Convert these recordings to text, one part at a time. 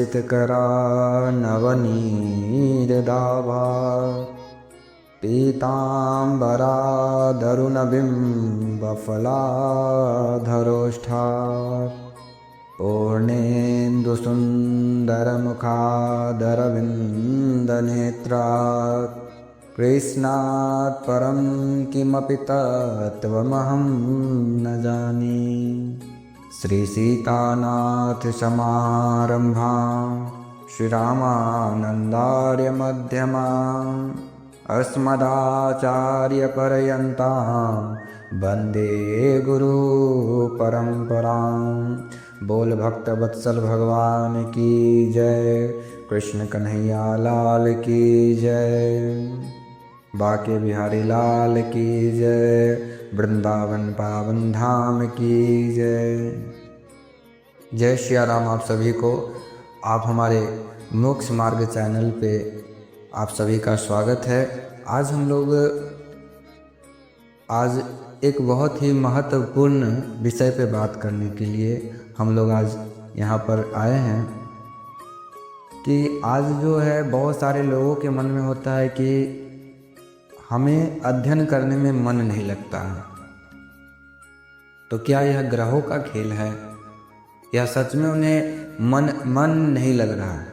लसितकरा नवनीरदाभा पीताम्बरादरुणबिम्बफलाधरोष्ठा पूर्णेन्दुसुन्दरमुखादरविन्दनेत्रात् कृष्णात् परं किमपि तत्त्वमहं न जाने। श्रीसीतानाथसमारम्भां श्रीरामानन्दार्यमध्यमाम् अस्मदाचार्यपर्यन्तां वन्दे गुरुपरम्परां। बोल भक्त वत्सल भगवान की जय, कृष्ण कन्हैया लाल की जय, बाके बिहारी लाल की जय, वृंदावन पावन धाम की जय। जय श्री राम। आप सभी को, आप हमारे मोक्ष मार्ग चैनल पे आप सभी का स्वागत है। आज हम लोग एक बहुत ही महत्वपूर्ण विषय पे बात करने के लिए हम लोग आज यहाँ पर आए हैं कि आज जो है बहुत सारे लोगों के मन में होता है कि हमें अध्ययन करने में मन नहीं लगता है। तो क्या यह ग्रहों का खेल है या सच में उन्हें मन नहीं लग रहा है?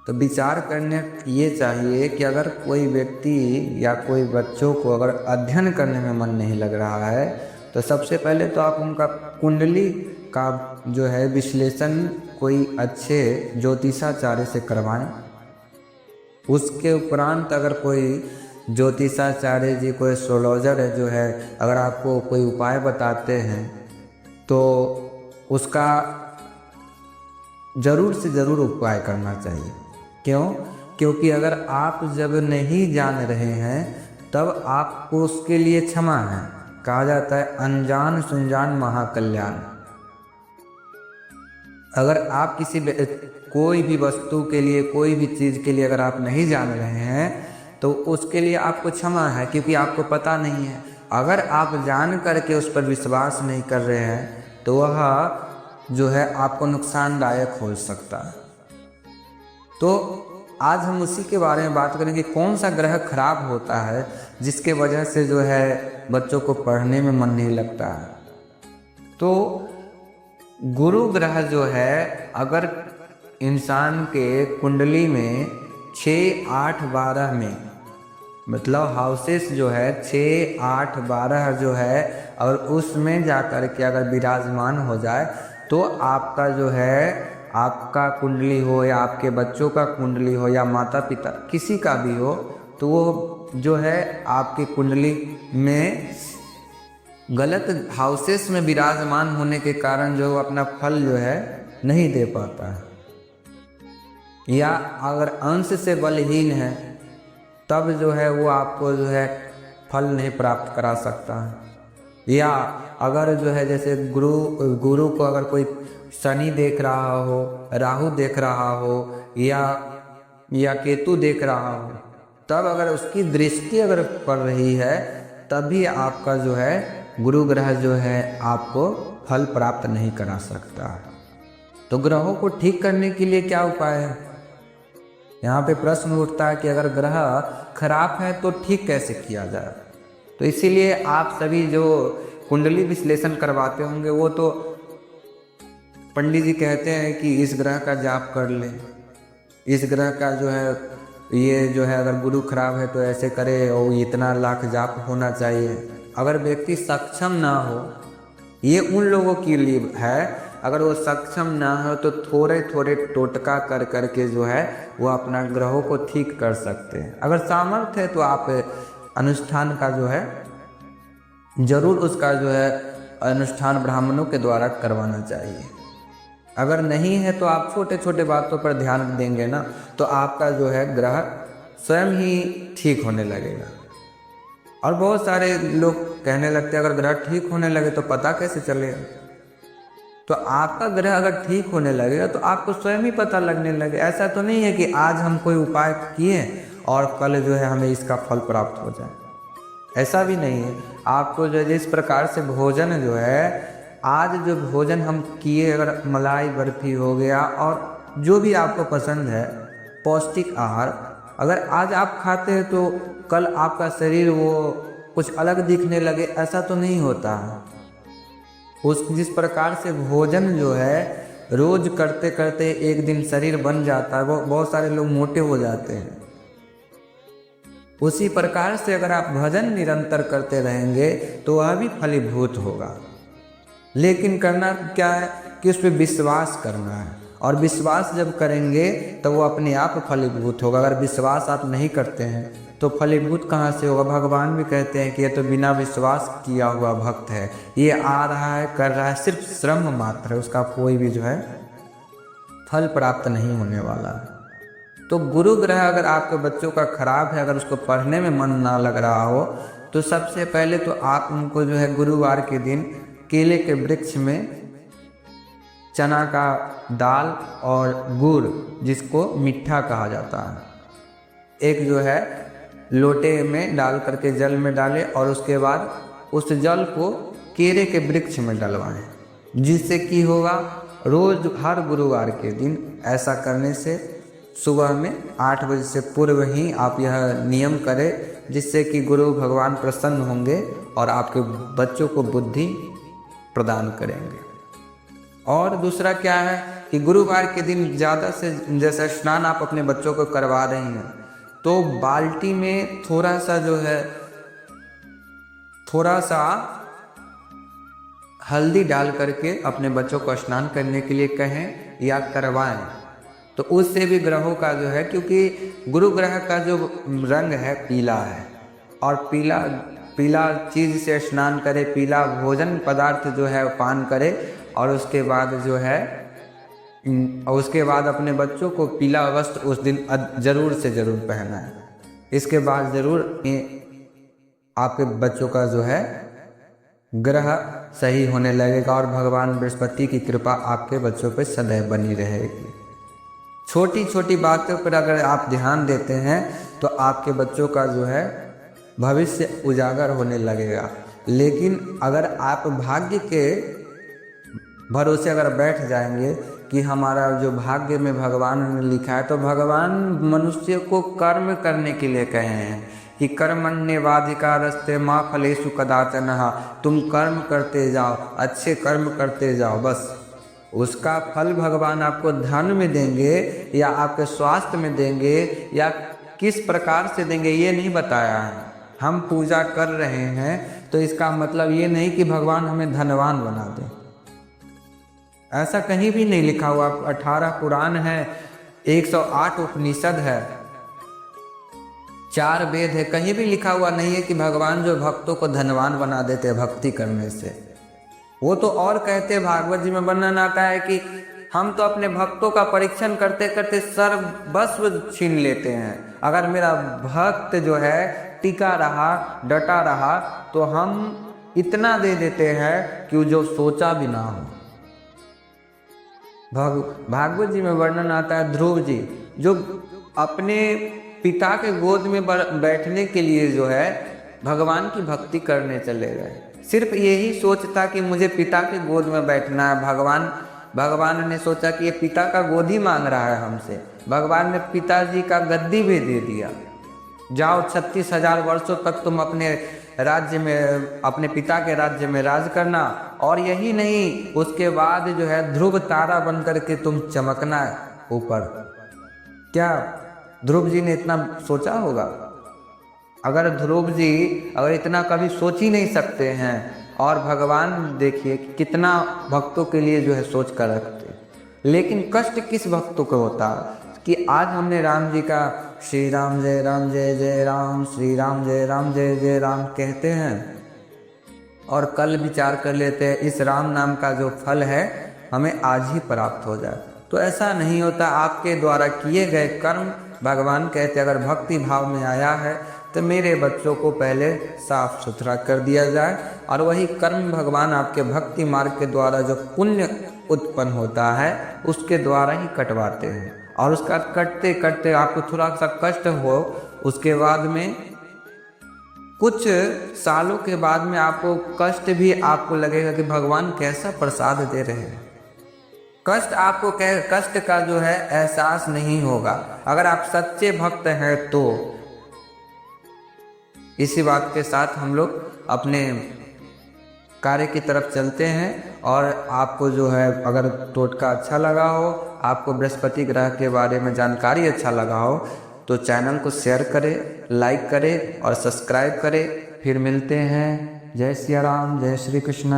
तो विचार करने ये चाहिए कि अगर कोई व्यक्ति या कोई बच्चों को अगर अध्ययन करने में मन नहीं लग रहा है तो सबसे पहले तो आप उनका कुंडली का जो है विश्लेषण कोई अच्छे ज्योतिषाचार्य से करवाएं। उसके उपरांत अगर कोई ज्योतिषाचार्य जी, कोई एस्ट्रोलॉजर है जो है, अगर आपको कोई उपाय बताते हैं तो उसका ज़रूर से ज़रूर उपाय करना चाहिए। क्यों? क्योंकि अगर आप जब नहीं जान रहे हैं तब आपको उसके लिए क्षमा है। कहा जाता है अनजान सुनजान महाकल्याण। अगर आप कोई भी वस्तु के लिए, कोई भी चीज़ के लिए अगर आप नहीं जान रहे हैं तो उसके लिए आपको क्षमा है, क्योंकि आपको पता नहीं है। अगर आप जान करके उस पर विश्वास नहीं कर रहे हैं तो वह जो है आपको नुकसानदायक हो सकता है। तो आज हम उसी के बारे में बात करेंगे, कौन सा ग्रह खराब होता है जिसके वजह से जो है बच्चों को पढ़ने में मन नहीं लगता है। तो गुरु ग्रह जो है, अगर इंसान के कुंडली में 6, 8, 12 में, मतलब हाउसेस जो है 6, 8, 12 जो है, और उसमें जाकर के अगर विराजमान हो जाए तो आपका जो है, आपका कुंडली हो या आपके बच्चों का कुंडली हो या माता पिता किसी का भी हो, तो वो जो है आपकी कुंडली में गलत हाउसेस में विराजमान होने के कारण जो अपना फल जो है नहीं दे पाता है। या अगर अंश से बलहीन है तब जो है वो आपको जो है फल नहीं प्राप्त करा सकता है। या अगर जो है जैसे गुरु को अगर कोई शनि देख रहा हो, राहु देख रहा हो या केतु देख रहा हो, तब अगर उसकी दृष्टि अगर पड़ रही है तभी आपका जो है गुरु ग्रह जो है आपको फल प्राप्त नहीं करा सकता। तो ग्रहों को ठीक करने के लिए क्या उपाय है? यहाँ पे प्रश्न उठता है कि अगर ग्रह खराब है तो ठीक कैसे किया जाए। तो इसीलिए आप सभी जो कुंडली विश्लेषण करवाते होंगे वो तो पंडित जी कहते हैं कि इस ग्रह का जाप कर ले, इस ग्रह का जो है ये जो है अगर गुरु खराब है तो ऐसे करे और इतना लाख जाप होना चाहिए। अगर व्यक्ति सक्षम ना हो, ये उन लोगों के लिए है, अगर वो सक्षम ना हो तो थोड़े थोड़े टोटका कर करके जो है वो अपना ग्रहों को ठीक कर सकते हैं। अगर सामर्थ्य है तो आप अनुष्ठान का जो है जरूर उसका जो है अनुष्ठान ब्राह्मणों के द्वारा करवाना चाहिए। अगर नहीं है तो आप छोटे छोटे बातों पर ध्यान देंगे ना तो आपका जो है ग्रह स्वयं ही ठीक होने लगेगा। और बहुत सारे लोग कहने लगते हैं अगर ग्रह ठीक होने लगे तो पता कैसे चलेगा? तो आपका ग्रह अगर ठीक होने लगेगा तो आपको स्वयं ही पता लगने लगे। ऐसा तो नहीं है कि आज हम कोई उपाय किए और कल जो है हमें इसका फल प्राप्त हो जाए, ऐसा भी नहीं है। आपको जो जिस प्रकार से भोजन जो है, आज जो भोजन हम किए, अगर मलाई बर्फी हो गया और जो भी आपको पसंद है पौष्टिक आहार, अगर आज आप खाते हैं तो कल आपका शरीर वो कुछ अलग दिखने लगे, ऐसा तो नहीं होता है। उस जिस प्रकार से भोजन जो है रोज करते करते एक दिन शरीर बन जाता है, वो बहुत सारे लोग मोटे हो जाते हैं। उसी प्रकार से अगर आप भजन निरंतर करते रहेंगे तो वह भी फलीभूत होगा। लेकिन करना क्या है कि उस पर विश्वास करना है, और विश्वास जब करेंगे तो वो अपने आप फलीभूत होगा। अगर विश्वास आप नहीं करते हैं तो फलीभूत कहाँ से होगा? भगवान भी कहते हैं कि ये तो बिना विश्वास किया हुआ भक्त है, ये आ रहा है कर रहा है, सिर्फ श्रम मात्र है, उसका कोई भी जो है फल प्राप्त नहीं होने वाला है। तो गुरु ग्रह अगर आपके बच्चों का खराब है, अगर उसको पढ़ने में मन ना लग रहा हो, तो सबसे पहले तो आप उनको जो है गुरुवार के दिन केले के वृक्ष में चना का दाल और गुड़, जिसको मिठा कहा जाता है, एक जो है लोटे में डाल करके जल में डालें और उसके बाद उस जल को केले के वृक्ष में डलवाएं, जिससे कि होगा रोज हर गुरुवार के दिन ऐसा करने से सुबह में 8 बजे से पूर्व ही आप यह नियम करें, जिससे कि गुरु भगवान प्रसन्न होंगे और आपके बच्चों को बुद्धि प्रदान करेंगे। और दूसरा क्या है कि गुरुवार के दिन ज़्यादा से जैसा स्नान आप अपने बच्चों को करवा रही हैं, तो बाल्टी में थोड़ा सा जो है थोड़ा सा हल्दी डाल करके अपने बच्चों को स्नान करने के लिए कहें या करवाएं, तो उससे भी ग्रहों का जो है, क्योंकि गुरु ग्रह का जो रंग है पीला है, और पीला चीज़ से स्नान करे, पीला भोजन पदार्थ जो है पान करे, और उसके बाद जो है उसके बाद अपने बच्चों को पीला वस्त्र उस दिन जरूर से जरूर पहना है। इसके बाद जरूर आपके बच्चों का जो है ग्रह सही होने लगेगा और भगवान बृहस्पति की कृपा आपके बच्चों पर सदैव बनी रहेगी। छोटी छोटी बातों पर अगर आप ध्यान देते हैं तो आपके बच्चों का जो है भविष्य उजागर होने लगेगा। लेकिन अगर आप भाग्य के भरोसे अगर बैठ जाएंगे कि हमारा जो भाग्य में भगवान ने लिखा है, तो भगवान मनुष्य को कर्म करने के लिए कहे हैं कि कर्मण्येवाधिकारस्ते मा फलेषु कदाचन, तुम कर्म करते जाओ, अच्छे कर्म करते जाओ, बस उसका फल भगवान आपको धन में देंगे या आपके स्वास्थ्य में देंगे या किस प्रकार से देंगे ये नहीं बताया है। हम पूजा कर रहे हैं तो इसका मतलब ये नहीं कि भगवान हमें धनवान बना दें, ऐसा कहीं भी नहीं लिखा हुआ। 18 पुराण है, 108 उपनिषद है, 4 वेद है, कहीं भी लिखा हुआ नहीं है कि भगवान जो भक्तों को धनवान बना देते हैं भक्ति करने से। वो तो और कहते हैं, भागवत जी में वर्णन आता है कि हम तो अपने भक्तों का परीक्षण करते करते सर्वस्व छीन लेते हैं। अगर मेरा भक्त जो है टिका रहा, डटा रहा, तो हम इतना दे देते हैं कि जो सोचा भी ना हो। भागवत जी में वर्णन आता है, ध्रुव जी जो अपने पिता के गोद में बैठने के लिए जो है भगवान की भक्ति करने चले गए। सिर्फ यही सोच था कि मुझे पिता के गोद में बैठना है। भगवान ने सोचा कि ये पिता का गोद ही मांग रहा है हमसे। भगवान ने पिताजी का गद्दी भी दे दिया, जाओ 36,000 वर्षों तक तुम अपने राज्य में, अपने पिता के राज्य में राज करना। और यही नहीं, उसके बाद जो है ध्रुव तारा बन करके तुम चमकना ऊपर। क्या ध्रुव जी ने इतना सोचा होगा? अगर ध्रुव जी अगर इतना कभी सोच ही नहीं सकते हैं, और भगवान देखिए कितना भक्तों के लिए जो है सोच कर रखते। लेकिन कष्ट किस भक्तों को होता कि आज हमने राम जी का श्री राम जय जय राम, श्री राम जय जय राम कहते हैं, और कल विचार कर लेते हैं इस राम नाम का जो फल है हमें आज ही प्राप्त हो जाए। तो ऐसा नहीं होता। आपके द्वारा किए गए कर्म, भगवान कहते अगर भक्ति भाव में आया है तो मेरे बच्चों को पहले साफ सुथरा कर दिया जाए, और वही कर्म भगवान आपके भक्ति मार्ग के द्वारा जो पुण्य उत्पन्न होता है उसके द्वारा ही कटवाते हैं। और उसका कटते कटते आपको थोड़ा सा कष्ट हो, उसके बाद में कुछ सालों के बाद में आपको कष्ट भी आपको लगेगा कि भगवान कैसा प्रसाद दे रहे हैं। कष्ट आपको कष्ट का जो है एहसास नहीं होगा अगर आप सच्चे भक्त हैं तो। इसी बात के साथ हम लोग अपने कार्य की तरफ चलते हैं। और आपको जो है अगर टोटका अच्छा लगा हो, आपको बृहस्पति ग्रह के बारे में जानकारी अच्छा लगा हो, तो चैनल को शेयर करें, लाइक करें और सब्सक्राइब करें। फिर मिलते हैं। जय सिया राम, जय श्री कृष्ण।